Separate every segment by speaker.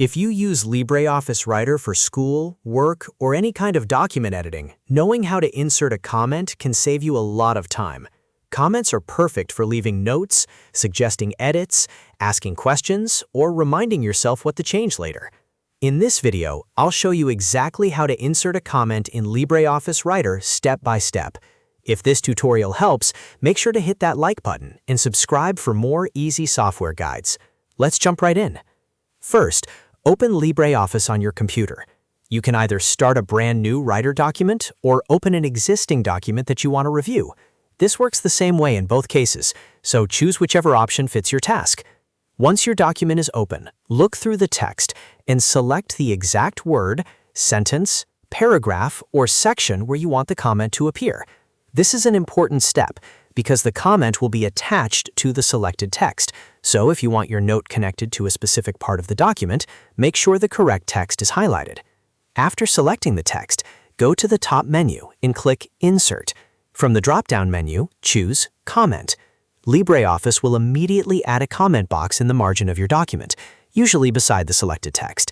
Speaker 1: If you use LibreOffice Writer for school, work, or any kind of document editing, knowing how to insert a comment can save you a lot of time. Comments are perfect for leaving notes, suggesting edits, asking questions, or reminding yourself what to change later. In this video, I'll show you exactly how to insert a comment in LibreOffice Writer step by step. If this tutorial helps, make sure to hit that like button and subscribe for more easy software guides. Let's jump right in. First, open LibreOffice on your computer. You can either start a brand new Writer document or open an existing document that you want to review. This works the same way in both cases, so choose whichever option fits your task. Once your document is open, look through the text and select the exact word, sentence, paragraph, or section where you want the comment to appear. This is an important step because the comment will be attached to the selected text. So if you want your note connected to a specific part of the document, make sure the correct text is highlighted. After selecting the text, go to the top menu and click Insert. From the drop-down menu, choose Comment. LibreOffice will immediately add a comment box in the margin of your document, usually beside the selected text.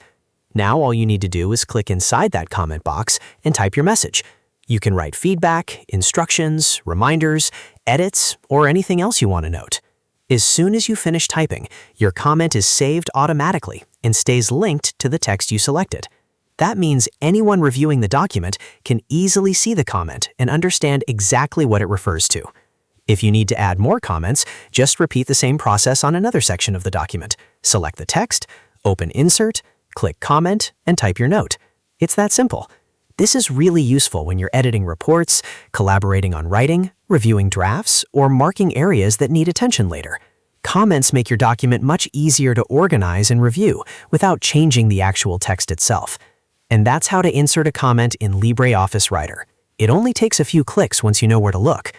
Speaker 1: Now all you need to do is click inside that comment box and type your message. You can write feedback, instructions, reminders, edits, or anything else you want to note. As soon as you finish typing, your comment is saved automatically and stays linked to the text you selected. That means anyone reviewing the document can easily see the comment and understand exactly what it refers to. If you need to add more comments, just repeat the same process on another section of the document. Select the text, open Insert, click Comment, and type your note. It's that simple. This is really useful when you're editing reports, collaborating on writing, reviewing drafts, or marking areas that need attention later. Comments make your document much easier to organize and review without changing the actual text itself. And that's how to insert a comment in LibreOffice Writer. It only takes a few clicks once you know where to look.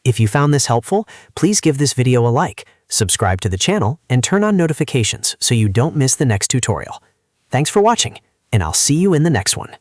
Speaker 1: If you found this helpful, please give this video a like, subscribe to the channel, and turn on notifications so you don't miss the next tutorial. Thanks for watching, and I'll see you in the next one.